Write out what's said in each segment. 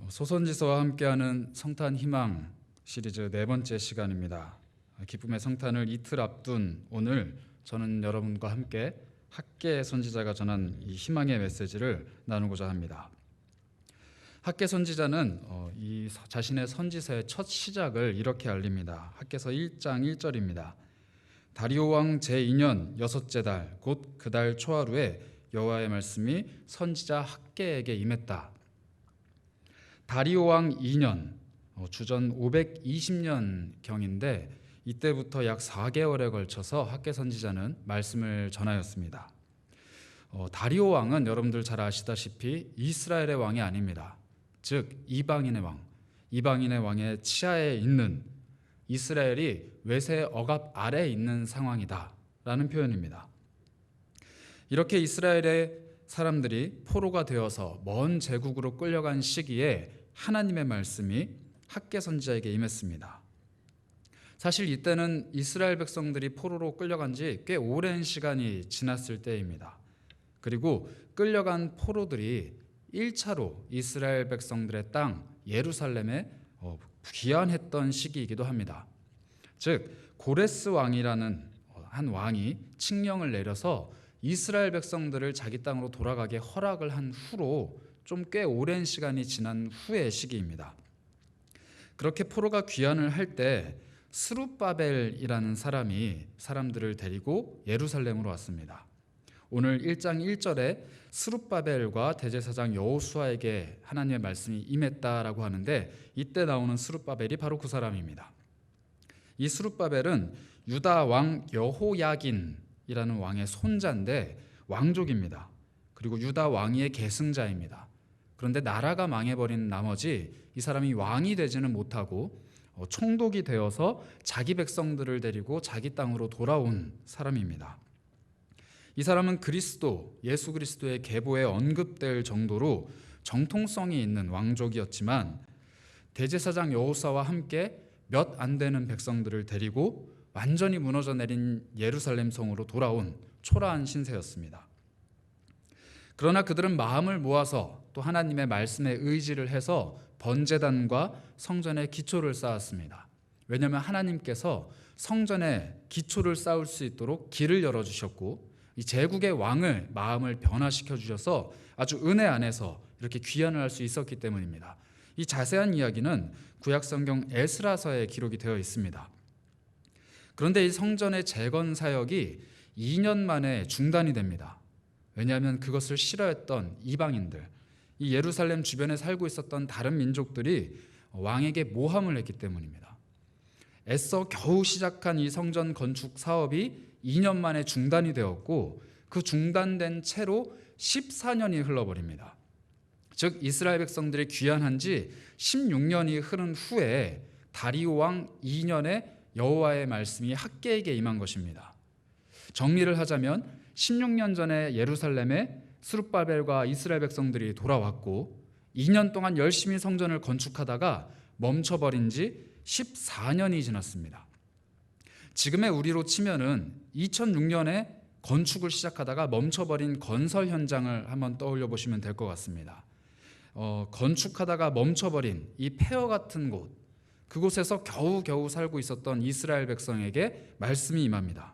소선지서와 함께하는 성탄 희망 시리즈 네 번째 시간입니다. 기쁨의 성탄을 이틀 앞둔 오늘 저는 여러분과 함께 학계 선지자가 전한 이 희망의 메시지를 나누고자 합니다. 학계 선지자는 이 자신의 선지서의 첫 시작을 이렇게 알립니다. 학계서 1장 1절입니다. 다리오 왕 제2년 여섯째 달 곧 그 달 초하루에 여호와의 말씀이 선지자 학계에게 임했다. 다리오 왕 2년, 주전 520년경인데 이때부터 약 4개월에 걸쳐서 학계 선지자는 말씀을 전하였습니다. 다리오 왕은 여러분들 잘 아시다시피 이스라엘의 왕이 아닙니다. 즉 이방인의 왕, 이방인의 왕의 치하에 있는 이스라엘이 외세 억압 아래에 있는 상황이다 라는 표현입니다. 이렇게 이스라엘의 사람들이 포로가 되어서 먼 제국으로 끌려간 시기에 하나님의 말씀이 학계 선지자에게 임했습니다. 사실 이때는 이스라엘 백성들이 포로로 끌려간 지 꽤 오랜 시간이 지났을 때입니다. 그리고 끌려간 포로들이 1차로 이스라엘 백성들의 땅 예루살렘에 귀환했던 시기이기도 합니다. 즉 고레스 왕이라는 한 왕이 칙령을 내려서 이스라엘 백성들을 자기 땅으로 돌아가게 허락을 한 후로 좀 꽤 오랜 시간이 지난 후의 시기입니다. 그렇게 포로가 귀환을 할 때 스룹바벨이라는 사람이 사람들을 데리고 예루살렘으로 왔습니다. 오늘 1장 1절에 스룹바벨과 대제사장 여호수아에게 하나님의 말씀이 임했다라고 하는데 이때 나오는 스룹바벨이 바로 그 사람입니다. 이 스룹바벨은 유다 왕 여호야긴이라는 왕의 손자인데 왕족입니다. 그리고 유다 왕위의 계승자입니다. 그런데 나라가 망해버린 나머지 이 사람이 왕이 되지는 못하고 총독이 되어서 자기 백성들을 데리고 자기 땅으로 돌아온 사람입니다. 이 사람은 그리스도, 예수 그리스도의 계보에 언급될 정도로 정통성이 있는 왕족이었지만 대제사장 여호수아와 함께 몇 안 되는 백성들을 데리고 완전히 무너져 내린 예루살렘 성으로 돌아온 초라한 신세였습니다. 그러나 그들은 마음을 모아서 또 하나님의 말씀에 의지를 해서 번제단과 성전의 기초를 쌓았습니다. 왜냐하면 하나님께서 성전에 기초를 쌓을 수 있도록 길을 열어주셨고 이 제국의 왕을 마음을 변화시켜 주셔서 아주 은혜 안에서 이렇게 귀환을 할 수 있었기 때문입니다. 이 자세한 이야기는 구약성경 에스라서에 기록이 되어 있습니다. 그런데 이 성전의 재건 사역이 2년 만에 중단이 됩니다. 왜냐하면 그것을 싫어했던 이방인들, 이 예루살렘 주변에 살고 있었던 다른 민족들이 왕에게 모함을 했기 때문입니다. 애써 겨우 시작한 이 성전 건축 사업이 2년 만에 중단이 되었고 그 중단된 채로 14년이 흘러버립니다. 즉 이스라엘 백성들이 귀환한 지 16년이 흐른 후에 다리오 왕 2년에 여호와의 말씀이 학계에게 임한 것입니다. 정리를 하자면 16년 전에 예루살렘에 스룹바벨과 이스라엘 백성들이 돌아왔고 2년 동안 열심히 성전을 건축하다가 멈춰버린 지 14년이 지났습니다. 지금의 우리로 치면은 2006년에 건축을 시작하다가 멈춰버린 건설 현장을 한번 떠올려 보시면 될 것 같습니다. 건축하다가 멈춰버린 이 폐허 같은 곳, 그곳에서 겨우겨우 살고 있었던 이스라엘 백성에게 말씀이 임합니다.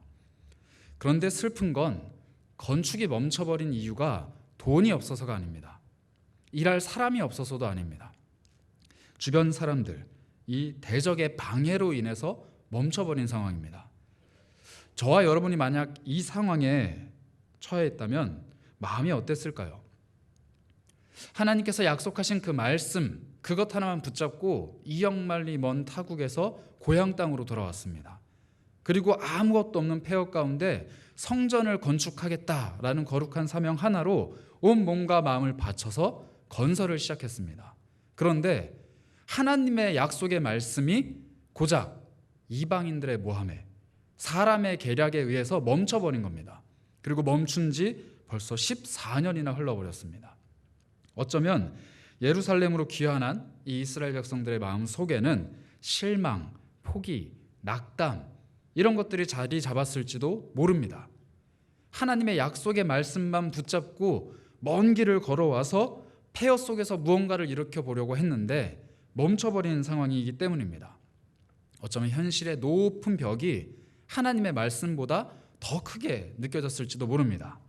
그런데 슬픈 건 건축이 멈춰버린 이유가 돈이 없어서가 아닙니다. 일할 사람이 없어서도 아닙니다. 주변 사람들, 이 대적의 방해로 인해서 멈춰버린 상황입니다. 저와 여러분이 만약 이 상황에 처해 있다면 마음이 어땠을까요? 하나님께서 약속하신 그 말씀, 그것 하나만 붙잡고 이역만리 먼 타국에서 고향 땅으로 돌아왔습니다. 그리고 아무것도 없는 폐허 가운데 성전을 건축하겠다라는 거룩한 사명 하나로 온 몸과 마음을 바쳐서 건설을 시작했습니다. 그런데 하나님의 약속의 말씀이 고작 이방인들의 모함에 사람의 계략에 의해서 멈춰버린 겁니다. 그리고 멈춘 지 벌써 14년이나 흘러버렸습니다. 어쩌면 예루살렘으로 귀환한 이 이스라엘 백성들의 마음 속에는 실망, 포기, 낙담 이런 것들이 자리 잡았을지도 모릅니다. 하나님의 약속의 말씀만 붙잡고 먼 길을 걸어와서 폐허 속에서 무언가를 일으켜 보려고 했는데 멈춰버리는 상황이기 때문입니다. 어쩌면 현실의 높은 벽이 하나님의 말씀보다 더 크게 느껴졌을지도 모릅니다.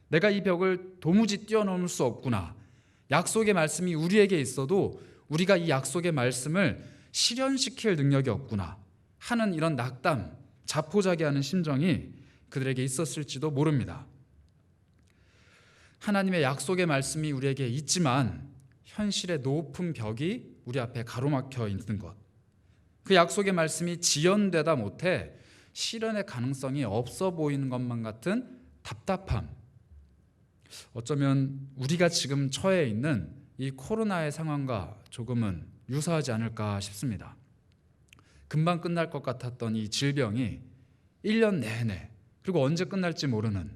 내가 이 벽을 도무지 뛰어넘을 수 없구나. 약속의 말씀이 우리에게 있어도 우리가 이 약속의 말씀을 실현시킬 능력이 없구나 하는 이런 낙담, 자포자기하는 심정이 그들에게 있었을지도 모릅니다. 하나님의 약속의 말씀이 우리에게 있지만 현실의 높은 벽이 우리 앞에 가로막혀 있는 것, 그 약속의 말씀이 지연되다 못해 실현의 가능성이 없어 보이는 것만 같은 답답함, 어쩌면 우리가 지금 처해 있는 이 코로나의 상황과 조금은 유사하지 않을까 싶습니다. 금방 끝날 것 같았던 이 질병이 1년 내내, 그리고 언제 끝날지 모르는,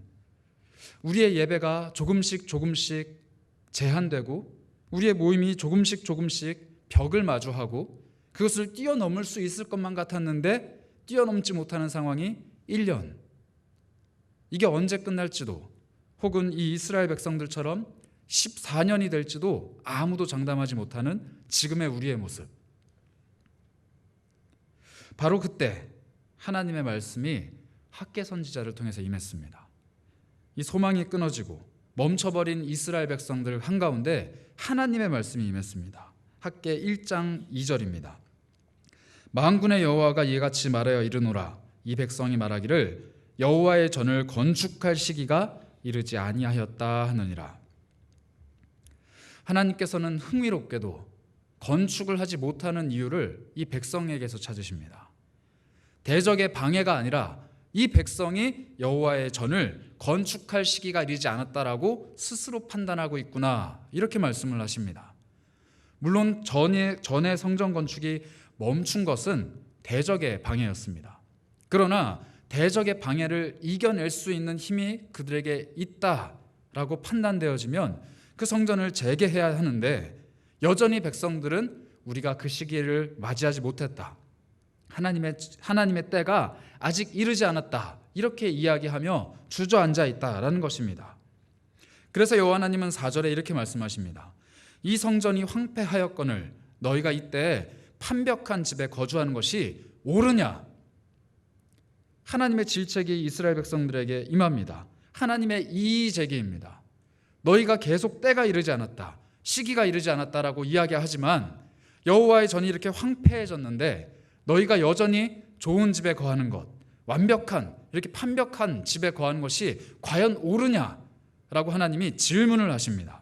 우리의 예배가 조금씩 제한되고 우리의 모임이 조금씩 벽을 마주하고 그것을 뛰어넘을 수 있을 것만 같았는데 뛰어넘지 못하는 상황이 1년, 이게 언제 끝날지도, 혹은 이 이스라엘 백성들처럼 14년이 될지도 아무도 장담하지 못하는 지금의 우리의 모습. 바로 그때 하나님의 말씀이 학개 선지자를 통해서 임했습니다. 이 소망이 끊어지고 멈춰버린 이스라엘 백성들 한가운데 하나님의 말씀이 임했습니다. 학개 1장 2절입니다. 만군의 여호와가 이같이 말하여 이르노라. 이 백성이 말하기를 여호와의 전을 건축할 시기가 이르지 아니하였다 하느니라. 하나님께서는 흥미롭게도 건축을 하지 못하는 이유를 이 백성에게서 찾으십니다. 대적의 방해가 아니라 이 백성이 여호와의 전을 건축할 시기가 이르지 않았다라고 스스로 판단하고 있구나, 이렇게 말씀을 하십니다. 물론 전에 성전 건축이 멈춘 것은 대적의 방해였습니다. 그러나 대적의 방해를 이겨낼 수 있는 힘이 그들에게 있다라고 판단되어지면 그 성전을 재개해야 하는데 여전히 백성들은 우리가 그 시기를 맞이하지 못했다, 하나님의 때가 아직 이르지 않았다, 이렇게 이야기하며 주저앉아 있다라는 것입니다. 그래서 여호와 하나님은 4절에 이렇게 말씀하십니다. 이 성전이 황폐하였거늘 너희가 이때 판벽한 집에 거주하는 것이 옳으냐? 하나님의 질책이 이스라엘 백성들에게 임합니다. 하나님의 이의제기입니다. 너희가 계속 때가 이르지 않았다, 시기가 이르지 않았다라고 이야기하지만 여호와의 전이 이렇게 황폐해졌는데 너희가 여전히 좋은 집에 거하는 것, 완벽한, 이렇게 판벽한 집에 거하는 것이 과연 옳으냐라고 하나님이 질문을 하십니다.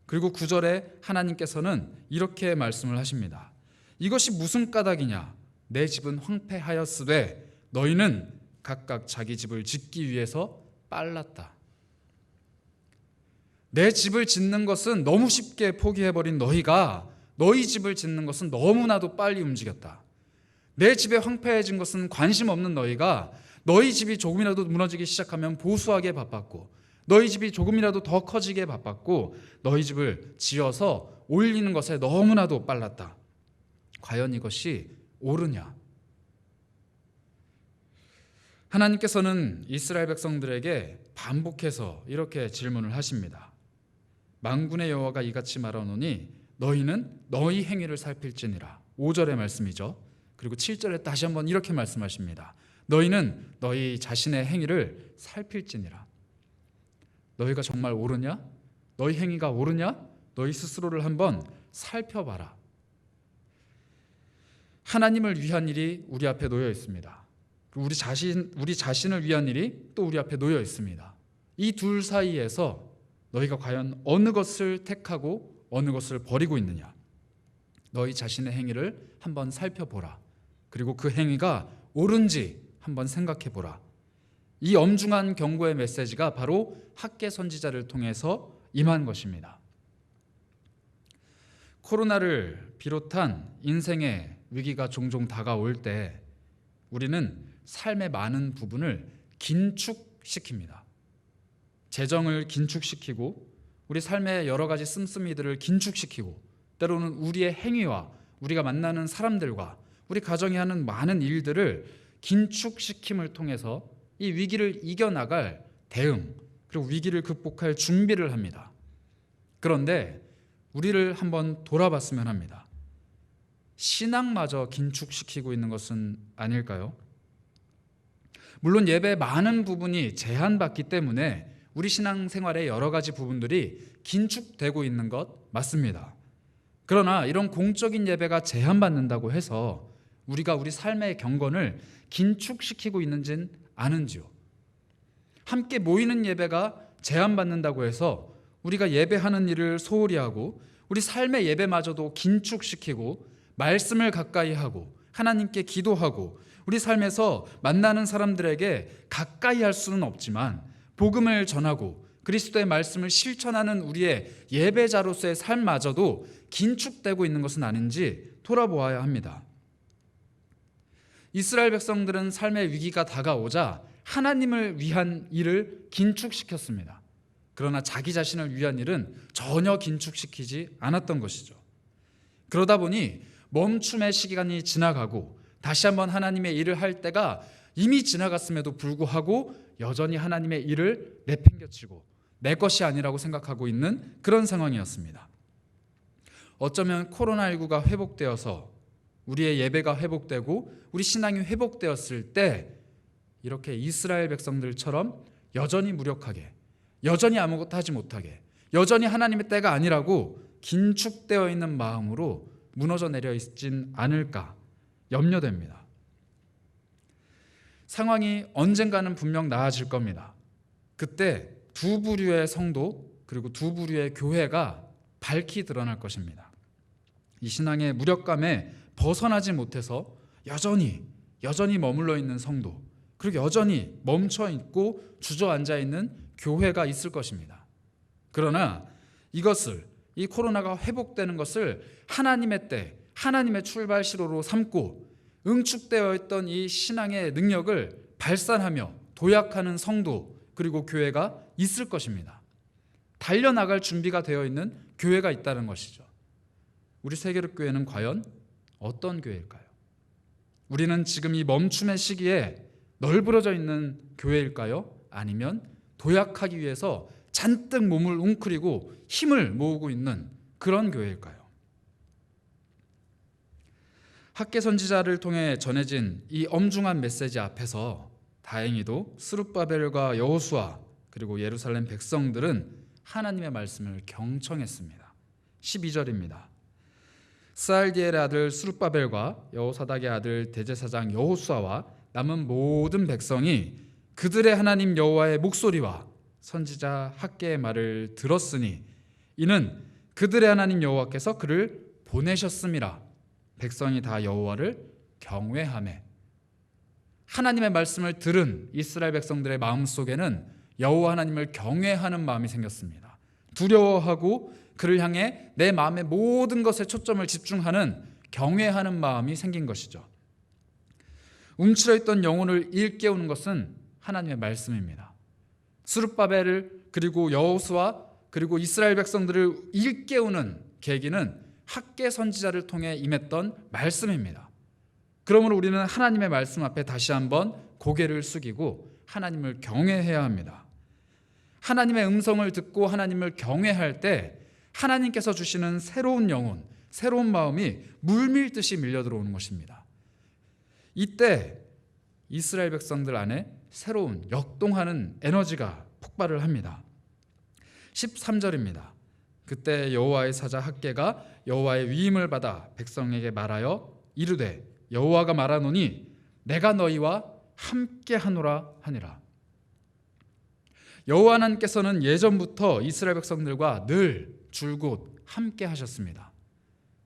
그리고 9절에 하나님께서는 이렇게 말씀을 하십니다. 이것이 무슨 까닭이냐? 내 집은 황폐하였으되 너희는 각각 자기 집을 짓기 위해서 빨랐다. 내 집을 짓는 것은 너무 쉽게 포기해버린 너희가 너희 집을 짓는 것은 너무나도 빨리 움직였다. 내 집에 황폐해진 것은 관심 없는 너희가 너희 집이 조금이라도 무너지기 시작하면 보수하기에 바빴고, 너희 집이 조금이라도 더 커지기에 바빴고, 너희 집을 지어서 올리는 것에 너무나도 빨랐다. 과연 이것이 옳으냐? 하나님께서는 이스라엘 백성들에게 반복해서 이렇게 질문을 하십니다. 만군의 여호와가 이같이 말하노니 너희는 너희 행위를 살필지니라. 5절의 말씀이죠. 그리고 7절에 다시 한번 이렇게 말씀하십니다. 너희는 너희 자신의 행위를 살필지니라. 너희가 정말 옳으냐? 너희 행위가 옳으냐? 너희 스스로를 한번 살펴봐라. 하나님을 위한 일이 우리 앞에 놓여 있습니다. 우리 자신을 위한 일이 또 우리 앞에 놓여 있습니다. 이 둘 사이에서 너희가 과연 어느 것을 택하고 어느 것을 버리고 있느냐? 너희 자신의 행위를 한번 살펴보라. 그리고 그 행위가 옳은지 한번 생각해보라. 이 엄중한 경고의 메시지가 바로 학개 선지자를 통해서 임한 것입니다. 코로나를 비롯한 인생의 위기가 종종 다가올 때 우리는 삶의 많은 부분을 긴축시킵니다. 재정을 긴축시키고 우리 삶의 여러 가지 씀씀이들을 긴축시키고 때로는 우리의 행위와 우리가 만나는 사람들과 우리 가정이 하는 많은 일들을 긴축시킴을 통해서 이 위기를 이겨나갈 대응, 그리고 위기를 극복할 준비를 합니다. 그런데 우리를 한번 돌아봤으면 합니다. 신앙마저 긴축시키고 있는 것은 아닐까요? 물론 예배의 많은 부분이 제한받기 때문에 우리 신앙생활의 여러 가지 부분들이 긴축되고 있는 것 맞습니다. 그러나 이런 공적인 예배가 제한받는다고 해서 우리가 우리 삶의 경건을 긴축시키고 있는지는 아는지요? 함께 모이는 예배가 제한받는다고 해서 우리가 예배하는 일을 소홀히 하고 우리 삶의 예배마저도 긴축시키고 말씀을 가까이 하고 하나님께 기도하고 우리 삶에서 만나는 사람들에게 가까이 할 수는 없지만 복음을 전하고 그리스도의 말씀을 실천하는 우리의 예배자로서의 삶마저도 긴축되고 있는 것은 아닌지 돌아보아야 합니다. 이스라엘 백성들은 삶의 위기가 다가오자 하나님을 위한 일을 긴축시켰습니다. 그러나 자기 자신을 위한 일은 전혀 긴축시키지 않았던 것이죠. 그러다 보니 멈춤의 시간이 지나가고 다시 한번 하나님의 일을 할 때가 이미 지나갔음에도 불구하고 여전히 하나님의 일을 내팽개치고 내 것이 아니라고 생각하고 있는 그런 상황이었습니다. 어쩌면 코로나19가 회복되어서 우리의 예배가 회복되고 우리 신앙이 회복되었을 때 이렇게 이스라엘 백성들처럼 여전히 무력하게, 여전히 아무것도 하지 못하게, 여전히 하나님의 때가 아니라고 긴축되어 있는 마음으로 무너져 내려 있진 않을까 염려됩니다. 상황이 언젠가는 분명 나아질 겁니다. 그때 두 부류의 성도 그리고 두 부류의 교회가 밝히 드러날 것입니다. 이 신앙의 무력감에 벗어나지 못해서 여전히 머물러 있는 성도 그리고 여전히 멈춰 있고 주저앉아 있는 교회가 있을 것입니다. 그러나 이 코로나가 회복되는 것을 하나님의 때, 하나님의 출발시로로 삼고 응축되어 있던 이 신앙의 능력을 발산하며 도약하는 성도 그리고 교회가 있을 것입니다. 달려나갈 준비가 되어 있는 교회가 있다는 것이죠. 우리 세계력교회는 과연 어떤 교회일까요? 우리는 지금 이 멈춤의 시기에 널브러져 있는 교회일까요? 아니면 도약하기 위해서 잔뜩 몸을 웅크리고 힘을 모으고 있는 그런 교회일까요? 학개 선지자를 통해 전해진 이 엄중한 메시지 앞에서 다행히도 스룹바벨과 여호수아 그리고 예루살렘 백성들은 하나님의 말씀을 경청했습니다. 12절입니다. 스알디엘의 아들 스룹바벨과 여호사닥의 아들 대제사장 여호수아와 남은 모든 백성이 그들의 하나님 여호와의 목소리와 선지자 학개의 말을 들었으니 이는 그들의 하나님 여호와께서 그를 보내셨음이라. 백성이 다 여호와를 경외하매. 하나님의 말씀을 들은 이스라엘 백성들의 마음속에는 여호와 하나님을 경외하는 마음이 생겼습니다. 두려워하고 그를 향해 내 마음의 모든 것에 초점을 집중하는 경외하는 마음이 생긴 것이죠. 움츠러 있던 영혼을 일깨우는 것은 하나님의 말씀입니다. 스룹바벨을 그리고 여호수아 그리고 이스라엘 백성들을 일깨우는 계기는 학개 선지자를 통해 임했던 말씀입니다. 그러므로 우리는 하나님의 말씀 앞에 다시 한번 고개를 숙이고 하나님을 경외해야 합니다. 하나님의 음성을 듣고 하나님을 경외할 때 하나님께서 주시는 새로운 영혼, 새로운 마음이 물밀듯이 밀려들어오는 것입니다. 이때 이스라엘 백성들 안에 새로운 역동하는 에너지가 폭발을 합니다. 13절입니다. 그때 여호와의 사자 학개가 여호와의 위임을 받아 백성에게 말하여 이르되 여호와가 말하노니 내가 너희와 함께하노라 하니라. 여호와 하나님께서는 예전부터 이스라엘 백성들과 늘 줄곧 함께 하셨습니다.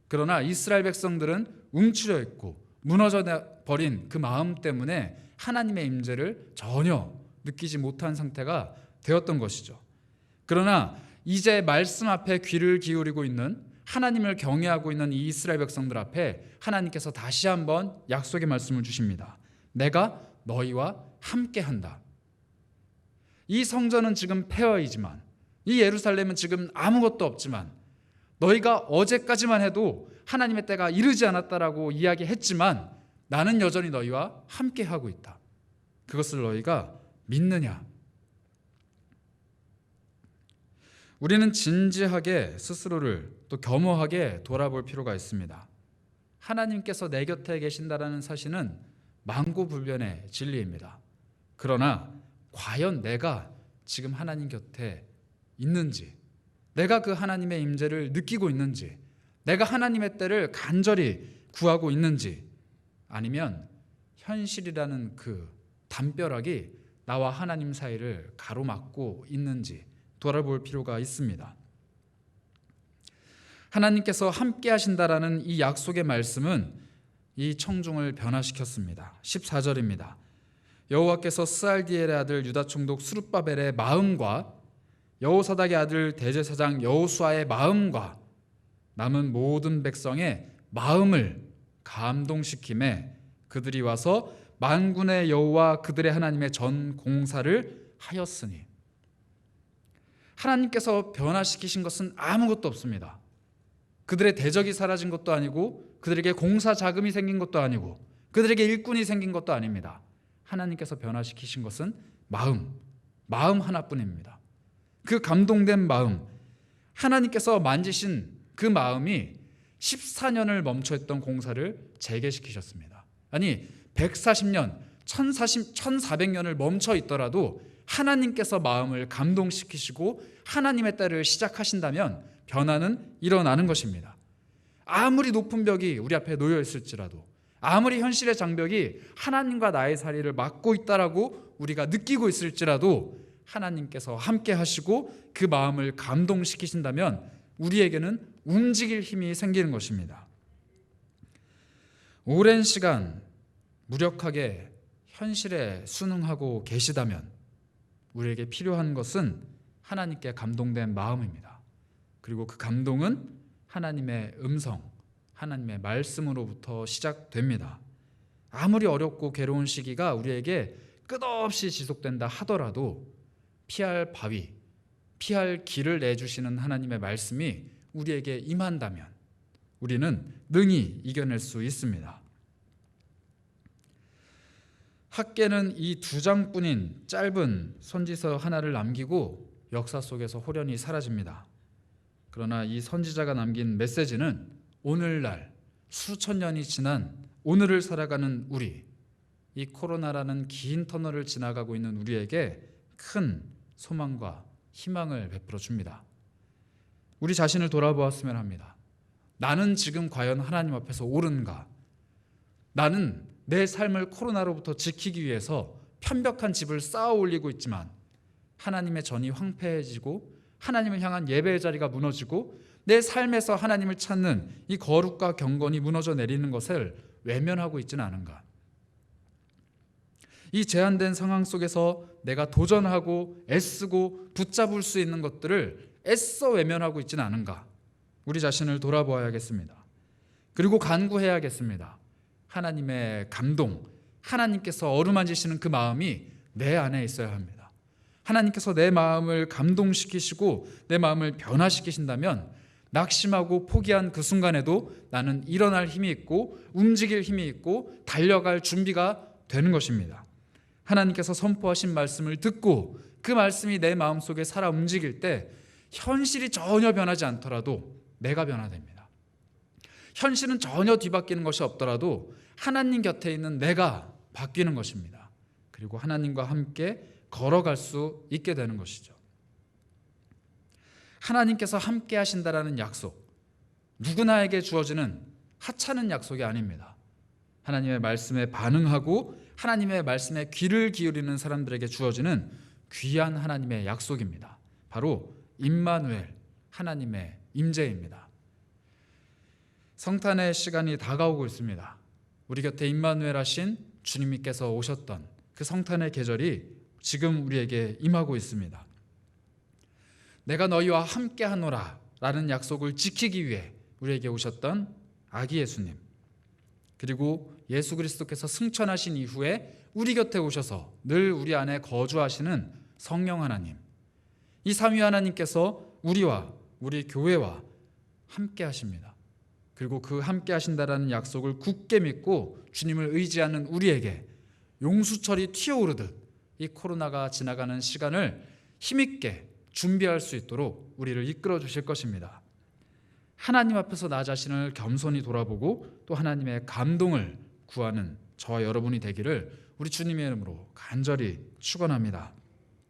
그러나 이스라엘 백성들은 움츠려 있고 무너져 버린 그 마음 때문에 하나님의 임재를 전혀 느끼지 못한 상태가 되었던 것이죠. 그러나 이제 말씀 앞에 귀를 기울이고 있는 하나님을 경외하고 있는 이 이스라엘 백성들 앞에 하나님께서 다시 한번 약속의 말씀을 주십니다. 내가 너희와 함께한다. 이 성전은 지금 폐허이지만 이 예루살렘은 지금 아무것도 없지만 너희가 어제까지만 해도 하나님의 때가 이르지 않았다라고 이야기했지만 나는 여전히 너희와 함께하고 있다. 그것을 너희가 믿느냐? 우리는 진지하게 스스로를 또 겸허하게 돌아볼 필요가 있습니다. 하나님께서 내 곁에 계신다라는 사실은 만고불변의 진리입니다. 그러나 과연 내가 지금 하나님 곁에 있는지, 내가 그 하나님의 임재를 느끼고 있는지, 내가 하나님의 때를 간절히 구하고 있는지, 아니면 현실이라는 그 담벼락이 나와 하나님 사이를 가로막고 있는지 돌아볼 필요가 있습니다. 하나님께서 함께 하신다라는 이 약속의 말씀은 이 청중을 변화시켰습니다. 14절입니다. 여호와께서 스알디엘의 아들 유다 총독 스룹바벨의 마음과 여호사닥의 아들 대제사장 여호수아의 마음과 남은 모든 백성의 마음을 감동시킴에 그들이 와서 만군의 여호와 그들의 하나님의 전 공사를 하였으니. 하나님께서 변화시키신 것은 아무것도 없습니다. 그들의 대적이 사라진 것도 아니고, 그들에게 공사 자금이 생긴 것도 아니고, 그들에게 일꾼이 생긴 것도 아닙니다. 하나님께서 변화시키신 것은 마음 하나뿐입니다. 그 감동된 마음, 하나님께서 만지신 그 마음이 14년을 멈춰있던 공사를 재개시키셨습니다. 아니 140년, 1400년을 멈춰 있더라도 하나님께서 마음을 감동시키시고 하나님의 때를 시작하신다면 변화는 일어나는 것입니다. 아무리 높은 벽이 우리 앞에 놓여 있을지라도, 아무리 현실의 장벽이 하나님과 나의 자리를 막고 있다라고 우리가 느끼고 있을지라도 하나님께서 함께 하시고 그 마음을 감동시키신다면 우리에게는 움직일 힘이 생기는 것입니다. 오랜 시간 무력하게 현실에 순응하고 계시다면 우리에게 필요한 것은 하나님께 감동된 마음입니다. 그리고 그 감동은 하나님의 음성, 하나님의 말씀으로부터 시작됩니다. 아무리 어렵고 괴로운 시기가 우리에게 끝없이 지속된다 하더라도 피할 바위, 피할 길을 내주시는 하나님의 말씀이 우리에게 임한다면 우리는 능히 이겨낼 수 있습니다. 학개는 이 2장뿐인 짧은 선지서 하나를 남기고 역사 속에서 호련히 사라집니다. 그러나 이 선지자가 남긴 메시지는 오늘날 수천 년이 지난 오늘을 살아가는 우리, 이 코로나라는 긴 터널을 지나가고 있는 우리에게 큰 소망과 희망을 베풀어 줍니다. 우리 자신을 돌아보았으면 합니다. 나는 지금 과연 하나님 앞에서 옳은가? 나는 내 삶을 코로나로부터 지키기 위해서 편벽한 집을 쌓아 올리고 있지만 하나님의 전이 황폐해지고 하나님을 향한 예배의 자리가 무너지고 내 삶에서 하나님을 찾는 이 거룩과 경건이 무너져 내리는 것을 외면하고 있지는 않은가? 이 제한된 상황 속에서 내가 도전하고 애쓰고 붙잡을 수 있는 것들을 애써 외면하고 있지는 않은가? 우리 자신을 돌아보아야겠습니다. 그리고 간구해야겠습니다. 하나님의 감동, 하나님께서 어루만지시는 그 마음이 내 안에 있어야 합니다. 하나님께서 내 마음을 감동시키시고 내 마음을 변화시키신다면 낙심하고 포기한 그 순간에도 나는 일어날 힘이 있고 움직일 힘이 있고 달려갈 준비가 되는 것입니다. 하나님께서 선포하신 말씀을 듣고 그 말씀이 내 마음속에 살아 움직일 때 현실이 전혀 변하지 않더라도 내가 변화됩니다. 현실은 전혀 뒤바뀌는 것이 없더라도 하나님 곁에 있는 내가 바뀌는 것입니다. 그리고 하나님과 함께 걸어갈 수 있게 되는 것이죠. 하나님께서 함께 하신다라는 약속, 누구나에게 주어지는 하찮은 약속이 아닙니다. 하나님의 말씀에 반응하고 하나님의 말씀에 귀를 기울이는 사람들에게 주어지는 귀한 하나님의 약속입니다. 바로 임마누엘, 하나님의 임재입니다. 성탄의 시간이 다가오고 있습니다. 우리 곁에 임마누엘 하신 주님께서 오셨던 그 성탄의 계절이 지금 우리에게 임하고 있습니다. 내가 너희와 함께 하노라 라는 약속을 지키기 위해 우리에게 오셨던 아기 예수님, 그리고 예수 그리스도께서 승천하신 이후에 우리 곁에 오셔서 늘 우리 안에 거주하시는 성령 하나님, 이 삼위 하나님께서 우리와 우리 교회와 함께 하십니다. 그리고 그 함께 하신다라는 약속을 굳게 믿고 주님을 의지하는 우리에게 용수철이 튀어오르듯 이 코로나가 지나가는 시간을 힘있게 준비할 수 있도록 우리를 이끌어 주실 것입니다. 하나님 앞에서 나 자신을 겸손히 돌아보고 또 하나님의 감동을 구하는 저와 여러분이 되기를 우리 주님의 이름으로 간절히 축원합니다.